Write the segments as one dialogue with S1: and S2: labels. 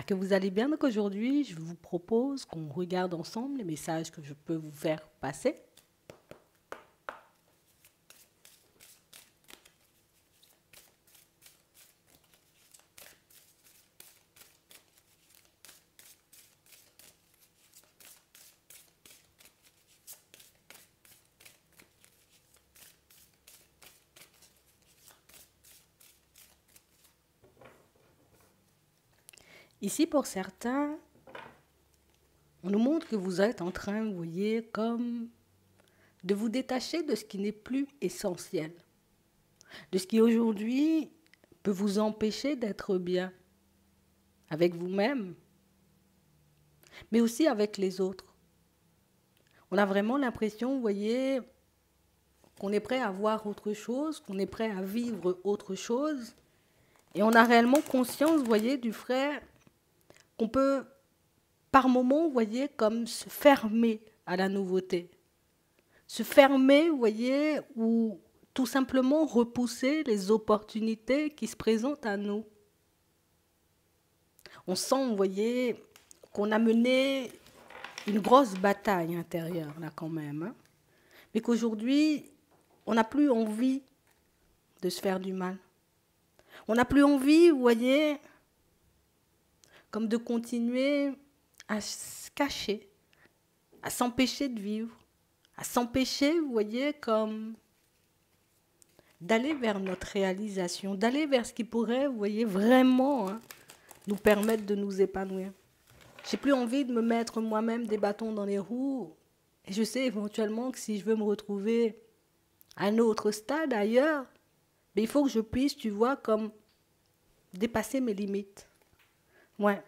S1: que vous allez bien. Donc aujourd'hui, je vous propose qu'on regarde ensemble les messages que je peux vous faire passer. Ici, pour certains, on nous montre que vous êtes en train, vous voyez, comme de vous détacher de ce qui n'est plus essentiel, de ce qui aujourd'hui peut vous empêcher d'être bien avec vous-même, mais aussi avec les autres. On a vraiment l'impression, vous voyez, qu'on est prêt à voir autre chose, qu'on est prêt à vivre autre chose, et on a réellement conscience, vous voyez, du frère, qu'on peut, par moments, vous voyez, comme se fermer à la nouveauté. Se fermer, vous voyez, ou tout simplement repousser les opportunités qui se présentent à nous. On sent, vous voyez, qu'on a mené une grosse bataille intérieure, là, quand même. Hein, mais qu'aujourd'hui, on n'a plus envie de se faire du mal. On n'a plus envie, vous voyez, comme de continuer à se cacher, à s'empêcher de vivre, à s'empêcher, vous voyez, comme d'aller vers notre réalisation, d'aller vers ce qui pourrait, vous voyez, vraiment nous permettre de nous épanouir. J'ai plus envie de me mettre moi-même des bâtons dans les roues. Et je sais éventuellement que si je veux me retrouver à un autre stade ailleurs, mais il faut que je puisse, tu vois, comme dépasser mes limites. Ouais.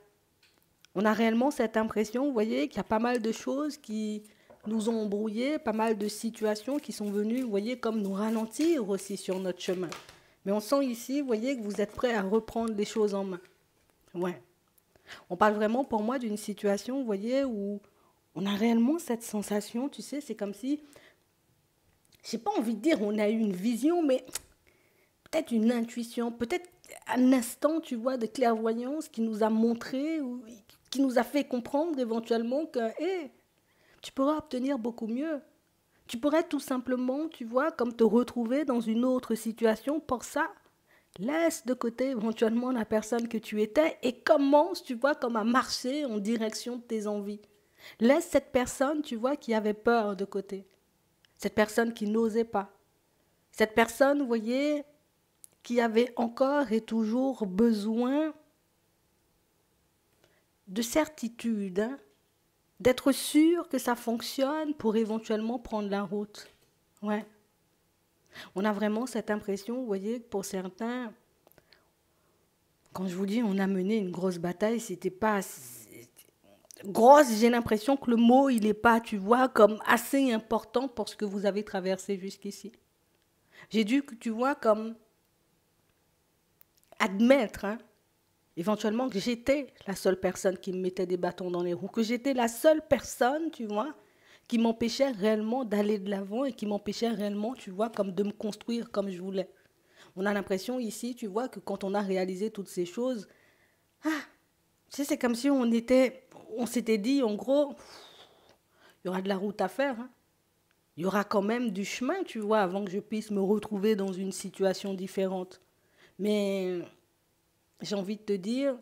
S1: On a réellement cette impression, vous voyez, qu'il y a pas mal de choses qui nous ont embrouillés, pas mal de situations qui sont venues, vous voyez, comme nous ralentir aussi sur notre chemin. Mais on sent ici, vous voyez, que vous êtes prêts à reprendre les choses en main. Ouais. On parle vraiment pour moi d'une situation, vous voyez, où on a réellement cette sensation, tu sais, c'est comme si, j'ai pas envie de dire on a eu une vision, mais peut-être une intuition, peut-être un instant, tu vois, de clairvoyance qui nous a montré, ou qui nous a fait comprendre éventuellement que hey, tu pourras obtenir beaucoup mieux. Tu pourrais tout simplement, tu vois, comme te retrouver dans une autre situation. Pour ça, laisse de côté éventuellement la personne que tu étais et commence, tu vois, comme à marcher en direction de tes envies. Laisse cette personne, tu vois, qui avait peur de côté. Cette personne qui n'osait pas. Cette personne, vous voyez, qui avait encore et toujours besoin de certitude, hein, d'être sûr que ça fonctionne pour éventuellement prendre la route. Ouais. On a vraiment cette impression, vous voyez, que pour certains, quand je vous dis on a mené une grosse bataille, c'était pas grosse, j'ai l'impression que le mot, il n'est pas, tu vois, comme assez important pour ce que vous avez traversé jusqu'ici. J'ai dû, tu vois, comme admettre, hein, éventuellement que j'étais la seule personne qui me mettait des bâtons dans les roues, que j'étais la seule personne, tu vois, qui m'empêchait réellement d'aller de l'avant et qui m'empêchait réellement, tu vois, comme de me construire comme je voulais. On a l'impression ici, tu vois, que quand on a réalisé toutes ces choses, tu sais, c'est comme si on s'était dit, en gros, il y aura de la route à faire, hein. Il y aura quand même du chemin, tu vois, avant que je puisse me retrouver dans une situation différente. Mais j'ai envie de te dire,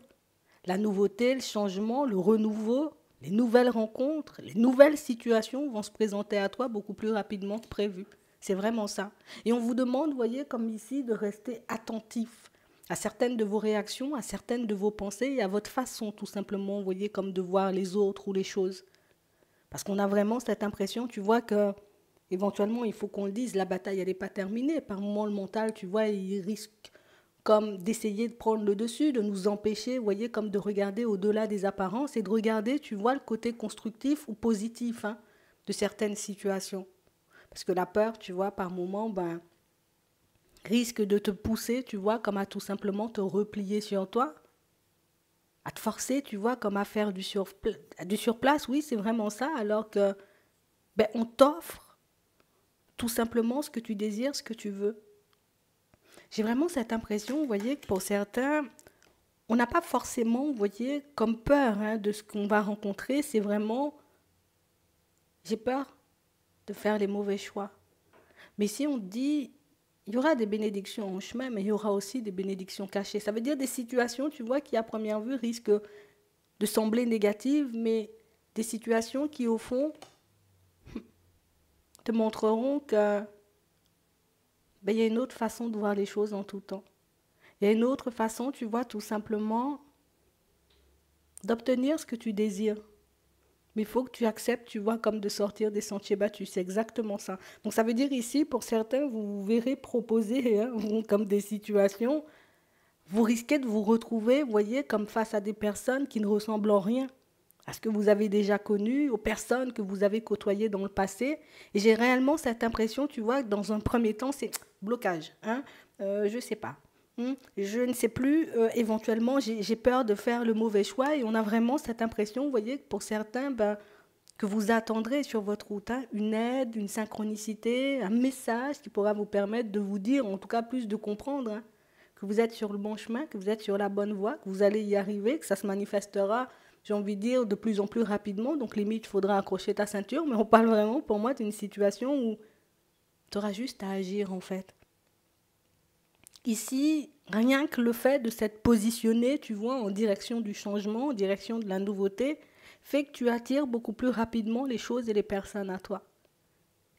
S1: la nouveauté, le changement, le renouveau, les nouvelles rencontres, les nouvelles situations vont se présenter à toi beaucoup plus rapidement que prévu. C'est vraiment ça. Et on vous demande, vous voyez, comme ici, de rester attentif à certaines de vos réactions, à certaines de vos pensées et à votre façon, tout simplement, vous voyez, comme de voir les autres ou les choses. Parce qu'on a vraiment cette impression, tu vois, que éventuellement, il faut qu'on le dise, la bataille, elle n'est pas terminée. Par moments, le mental, tu vois, il risque comme d'essayer de prendre le dessus, de nous empêcher, vous voyez, comme de regarder au-delà des apparences et de regarder, tu vois, le côté constructif ou positif, hein, de certaines situations. Parce que la peur, tu vois, par moments, ben, risque de te pousser, tu vois, comme à tout simplement te replier sur toi, à te forcer, tu vois, comme à faire du surplace, oui, c'est vraiment ça, alors que ben, on t'offre tout simplement ce que tu désires, ce que tu veux. J'ai vraiment cette impression, vous voyez, que pour certains, on n'a pas forcément, vous voyez, comme peur hein, de ce qu'on va rencontrer. C'est vraiment, j'ai peur de faire les mauvais choix. Mais si on dit, il y aura des bénédictions en chemin, mais il y aura aussi des bénédictions cachées. Ça veut dire des situations, tu vois, qui à première vue risquent de sembler négatives, mais des situations qui, au fond, te montreront que ben, y a une autre façon de voir les choses en tout temps. Il y a une autre façon, tu vois, tout simplement, d'obtenir ce que tu désires. Mais il faut que tu acceptes, tu vois, comme de sortir des sentiers battus. C'est exactement ça. Donc ça veut dire ici, pour certains, vous verrez proposer hein, comme des situations, vous risquez de vous retrouver, vous voyez, comme face à des personnes qui ne ressemblent en rien à ce que vous avez déjà connu, aux personnes que vous avez côtoyées dans le passé. Et j'ai réellement cette impression, tu vois, que dans un premier temps, c'est blocage. Hein, je ne sais pas. Je ne sais plus, éventuellement, j'ai peur de faire le mauvais choix et on a vraiment cette impression, vous voyez, que pour certains, ben, que vous attendrez sur votre route hein, une aide, une synchronicité, un message qui pourra vous permettre de vous dire, en tout cas plus de comprendre, hein, que vous êtes sur le bon chemin, que vous êtes sur la bonne voie, que vous allez y arriver, que ça se manifestera, j'ai envie de dire, de plus en plus rapidement. Donc limite, il faudra accrocher ta ceinture, mais on parle vraiment pour moi d'une situation où tu auras juste à agir en fait. Ici, rien que le fait de s'être positionné, tu vois, en direction du changement, en direction de la nouveauté, fait que tu attires beaucoup plus rapidement les choses et les personnes à toi.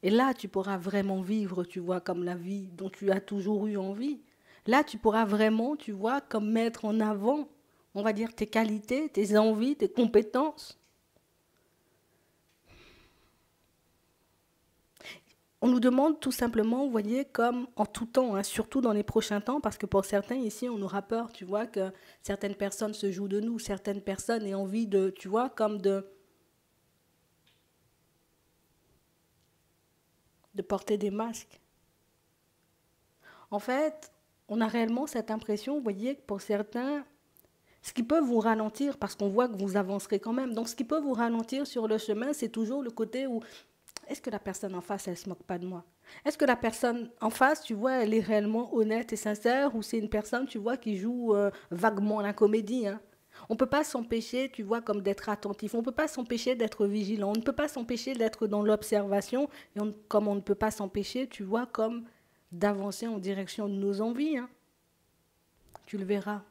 S1: Et là, tu pourras vraiment vivre, tu vois, comme la vie dont tu as toujours eu envie. Là, tu pourras vraiment, tu vois, comme mettre en avant, on va dire, tes qualités, tes envies, tes compétences. On nous demande tout simplement, vous voyez, comme en tout temps, hein, surtout dans les prochains temps, parce que pour certains ici, on aura peur, tu vois, que certaines personnes se jouent de nous, certaines personnes aient envie de, tu vois, comme de porter des masques. En fait, on a réellement cette impression, vous voyez, que pour certains, ce qui peut vous ralentir, parce qu'on voit que vous avancerez quand même, donc ce qui peut vous ralentir sur le chemin, c'est toujours le côté où est-ce que la personne en face, elle ne se moque pas de moi? Est-ce que la personne en face, tu vois, elle est réellement honnête et sincère ou c'est une personne, tu vois, qui joue vaguement la comédie hein. On ne peut pas s'empêcher, tu vois, comme d'être attentif. On ne peut pas s'empêcher d'être vigilant. On ne peut pas s'empêcher d'être dans l'observation. Et comme on ne peut pas s'empêcher, tu vois, comme d'avancer en direction de nos envies. Hein. Tu le verras.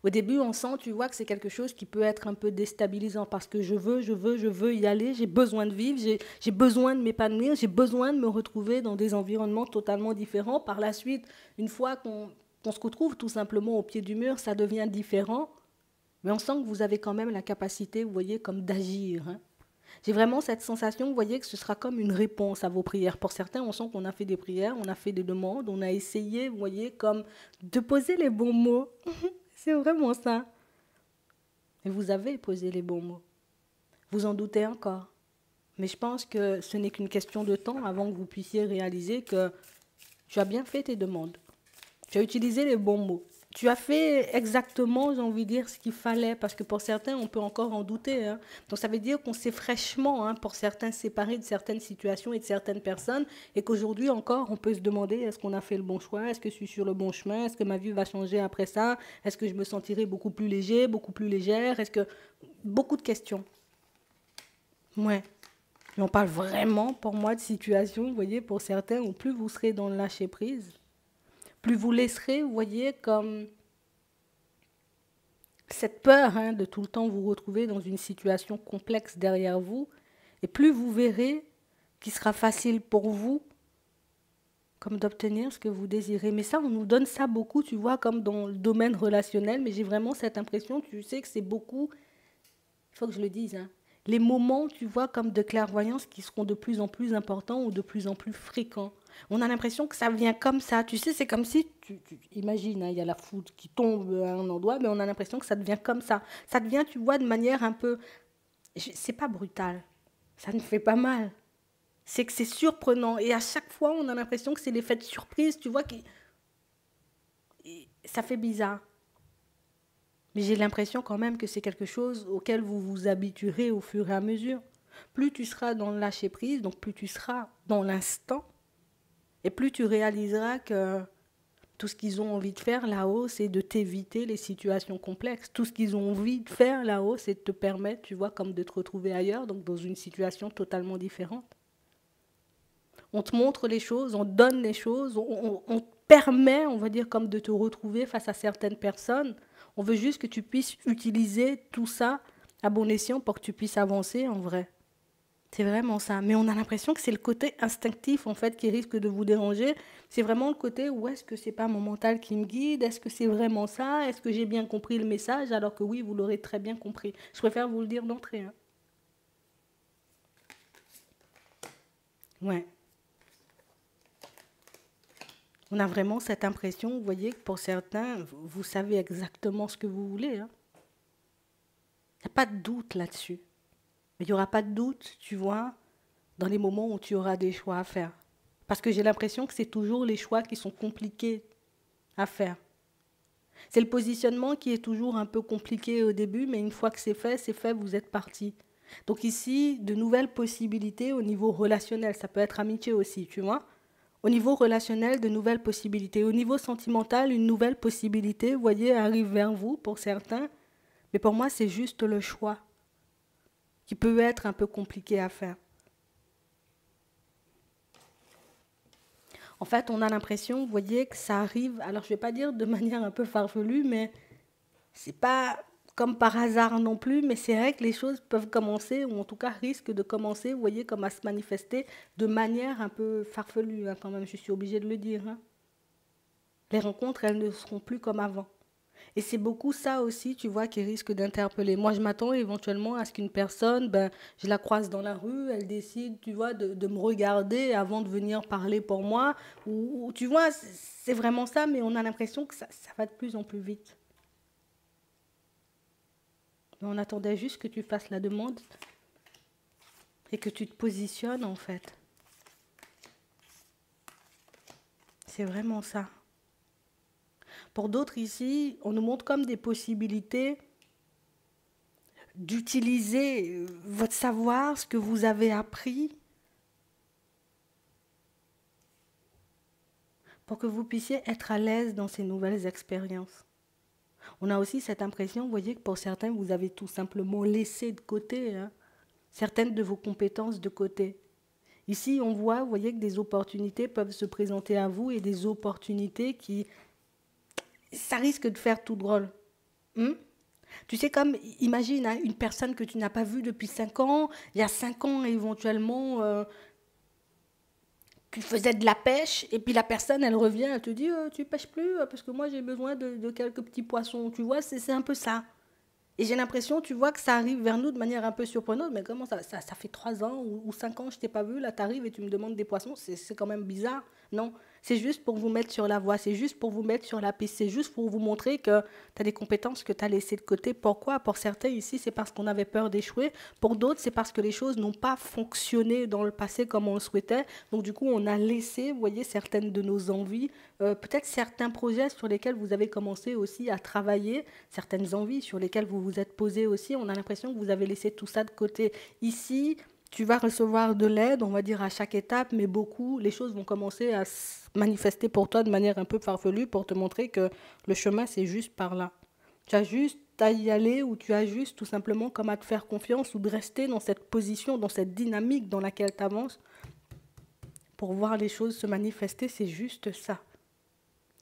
S1: Au début, on sent, tu vois, que c'est quelque chose qui peut être un peu déstabilisant parce que je veux y aller, j'ai besoin de vivre, j'ai besoin de m'épanouir, j'ai besoin de me retrouver dans des environnements totalement différents. Par la suite, une fois qu'on se retrouve tout simplement au pied du mur, ça devient différent. Mais on sent que vous avez quand même la capacité, vous voyez, comme d'agir. Hein. J'ai vraiment cette sensation, vous voyez, que ce sera comme une réponse à vos prières. Pour certains, on sent qu'on a fait des prières, on a fait des demandes, on a essayé, vous voyez, comme de poser les bons mots. C'est vraiment ça. Et vous avez posé les bons mots. Vous en doutez encore. Mais je pense que ce n'est qu'une question de temps avant que vous puissiez réaliser que tu as bien fait tes demandes. Tu as utilisé les bons mots. Tu as fait exactement, j'ai envie de dire, ce qu'il fallait, parce que pour certains, on peut encore en douter. Hein. Donc ça veut dire qu'on s'est fraîchement, hein, pour certains, séparés de certaines situations et de certaines personnes, et qu'aujourd'hui encore, on peut se demander, est-ce qu'on a fait le bon choix? Est-ce que je suis sur le bon chemin? Est-ce que ma vie va changer après ça? Est-ce que je me sentirai beaucoup plus léger, beaucoup plus légère? Est-ce que... Beaucoup de questions. Ouais. Et on parle vraiment, pour moi, de situations, vous voyez, pour certains, où plus vous serez dans le lâcher-prise, plus vous laisserez, vous voyez, comme cette peur hein, de tout le temps vous retrouver dans une situation complexe derrière vous, et plus vous verrez qu'il sera facile pour vous comme d'obtenir ce que vous désirez. Mais ça, on nous donne ça beaucoup, tu vois, comme dans le domaine relationnel, mais j'ai vraiment cette impression, tu sais que c'est beaucoup, il faut que je le dise, hein, les moments, tu vois, comme de clairvoyance qui seront de plus en plus importants ou de plus en plus fréquents. On a l'impression que ça vient comme ça. Tu sais, c'est comme si, tu imagines, hein, il y a la foudre qui tombe à un endroit, mais on a l'impression que ça devient comme ça. Ça devient, tu vois, de manière un peu... C'est pas brutal. Ça ne fait pas mal. C'est que c'est surprenant. Et à chaque fois, on a l'impression que c'est l'effet de surprise, tu vois, qui... ça fait bizarre. Mais j'ai l'impression quand même que c'est quelque chose auquel vous vous habituerez au fur et à mesure. Plus tu seras dans le lâcher-prise, donc plus tu seras dans l'instant, et plus tu réaliseras que Tout ce qu'ils ont envie de faire là-haut, c'est de t'éviter les situations complexes. Tout ce qu'ils ont envie de faire là-haut, c'est de te permettre, tu vois, comme de te retrouver ailleurs, donc dans une situation totalement différente. On te montre les choses, on te donne les choses, on te permet, on va dire, comme de te retrouver face à certaines personnes. On veut juste que tu puisses utiliser tout ça à bon escient pour que tu puisses avancer en vrai. C'est vraiment ça. Mais on a l'impression que c'est le côté instinctif, en fait, qui risque de vous déranger. C'est vraiment le côté où est-ce que c'est pas mon mental qui me guide? Est-ce que c'est vraiment ça? Est-ce que j'ai bien compris le message? Alors que oui, vous l'aurez très bien compris. Je préfère vous le dire d'entrée. Hein. Ouais. On a vraiment cette impression, vous voyez, que pour certains, vous savez exactement ce que vous voulez. Hein. Il n'y a pas de doute là-dessus. Mais il n'y aura pas de doute, tu vois, dans les moments où tu auras des choix à faire. Parce que j'ai l'impression que c'est toujours les choix qui sont compliqués à faire. C'est le positionnement qui est toujours un peu compliqué au début, mais une fois que c'est fait, vous êtes parti. Donc ici, de nouvelles possibilités au niveau relationnel. Ça peut être amitié aussi, tu vois. Au niveau relationnel, de nouvelles possibilités. Au niveau sentimental, une nouvelle possibilité, vous voyez, arrive vers vous pour certains. Mais pour moi, c'est juste le choix qui peut être un peu compliqué à faire. En fait, on a l'impression, vous voyez, que ça arrive, alors je ne vais pas dire de manière un peu farfelue, mais c'est pas comme par hasard non plus, mais c'est vrai que les choses peuvent commencer, ou en tout cas risquent de commencer, vous voyez, comme à se manifester de manière un peu farfelue, hein, quand même, je suis obligée de le dire. Hein. Les rencontres, elles ne seront plus comme avant. Et c'est beaucoup ça aussi, tu vois, qui risque d'interpeller. Moi, je m'attends éventuellement à ce qu'une personne, ben, je la croise dans la rue, elle décide, tu vois, de me regarder avant de venir parler pour moi. Ou tu vois, c'est vraiment ça, mais on a l'impression que ça va de plus en plus vite. Mais on attendait juste que tu fasses la demande et que tu te positionnes, en fait. C'est vraiment ça. Pour d'autres ici, on nous montre comme des possibilités d'utiliser votre savoir, ce que vous avez appris, pour que vous puissiez être à l'aise dans ces nouvelles expériences. On a aussi cette impression, vous voyez, que pour certains, vous avez tout simplement laissé de côté hein, certaines de vos compétences de côté. Ici, on voit, vous voyez, que des opportunités peuvent se présenter à vous et des opportunités qui, ça risque de faire tout drôle. Hmm. Tu sais, comme, imagine hein, une personne que tu n'as pas vue depuis 5 ans, il y a 5 ans éventuellement, tu faisais de la pêche, et puis la personne, elle revient, elle te dit, tu pêches plus, parce que moi j'ai besoin de quelques petits poissons. Tu vois, c'est un peu ça. Et j'ai l'impression, tu vois, que ça arrive vers nous de manière un peu surprenante, mais comment ça fait 3 ans ou 5 ans que je t'ai pas vu, là tu arrives et tu me demandes des poissons, c'est quand même bizarre. Non, c'est juste pour vous mettre sur la voie, c'est juste pour vous mettre sur la piste, c'est juste pour vous montrer que tu as des compétences que tu as laissées de côté. Pourquoi? Pour certains ici, c'est parce qu'on avait peur d'échouer, pour d'autres, c'est parce que les choses n'ont pas fonctionné dans le passé comme on le souhaitait, donc du coup, on a laissé, vous voyez, certaines de nos envies, peut-être certains projets sur lesquels vous avez commencé aussi à travailler, certaines envies sur lesquelles vous vous êtes posé aussi, on a l'impression que vous avez laissé tout ça de côté. Ici, tu vas recevoir de l'aide, on va dire à chaque étape, mais beaucoup, les choses vont commencer à se manifester pour toi de manière un peu farfelue pour te montrer que le chemin, c'est juste par là. Tu as juste à y aller ou tu as juste tout simplement comme à te faire confiance ou de rester dans cette position, dans cette dynamique dans laquelle tu avances pour voir les choses se manifester, c'est juste ça.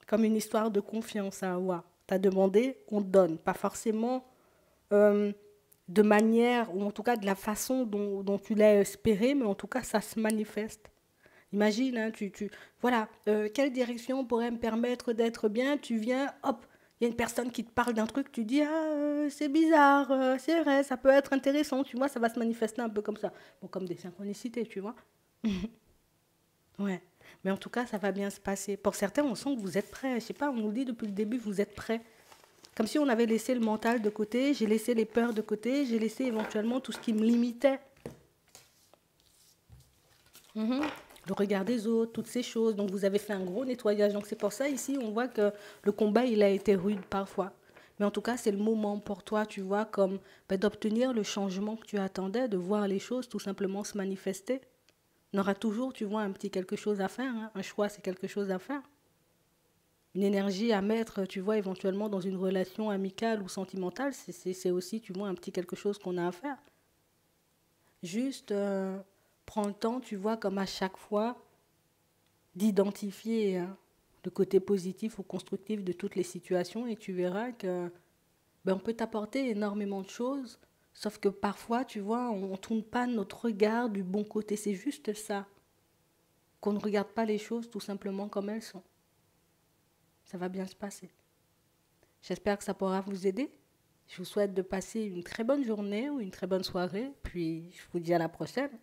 S1: Comme une histoire de confiance à avoir. Tu as demandé, on te donne. Pas forcément euh, de manière, ou en tout cas de la façon dont tu l'as espéré, mais en tout cas ça se manifeste. Imagine, hein, voilà, quelle direction pourrait me permettre d'être bien? Tu viens, hop, il y a une personne qui te parle d'un truc, tu dis, ah, c'est bizarre, c'est vrai, ça peut être intéressant, tu vois, ça va se manifester un peu comme ça. Bon, comme des synchronicités, tu vois. Ouais. Mais en tout cas, ça va bien se passer. Pour certains, on sent que vous êtes prêts. Je sais pas, on nous dit depuis le début, vous êtes prêts. Comme si on avait laissé le mental de côté, j'ai laissé les peurs de côté, j'ai laissé éventuellement tout ce qui me limitait. Mhm. Le regard des autres, toutes ces choses. Donc vous avez fait un gros nettoyage. Donc c'est pour ça ici, on voit que le combat, il a été rude parfois. Mais en tout cas, c'est le moment pour toi, tu vois, comme ben, d'obtenir le changement que tu attendais, de voir les choses tout simplement se manifester. On aura toujours, tu vois, un petit quelque chose à faire. Hein. Un choix, c'est quelque chose à faire. une énergie à mettre, tu vois, éventuellement dans une relation amicale ou sentimentale, c'est aussi, tu vois, un petit quelque chose qu'on a à faire. Juste, prends le temps, tu vois, comme à chaque fois, d'identifier le côté positif ou constructif de toutes les situations et tu verras que ben, on peut t'apporter énormément de choses, sauf que parfois, tu vois, on ne tourne pas notre regard du bon côté. C'est juste ça, qu'on ne regarde pas les choses tout simplement comme elles sont. Ça va bien se passer. J'espère que ça pourra vous aider. Je vous souhaite de passer une très bonne journée ou une très bonne soirée, puis je vous dis à la prochaine.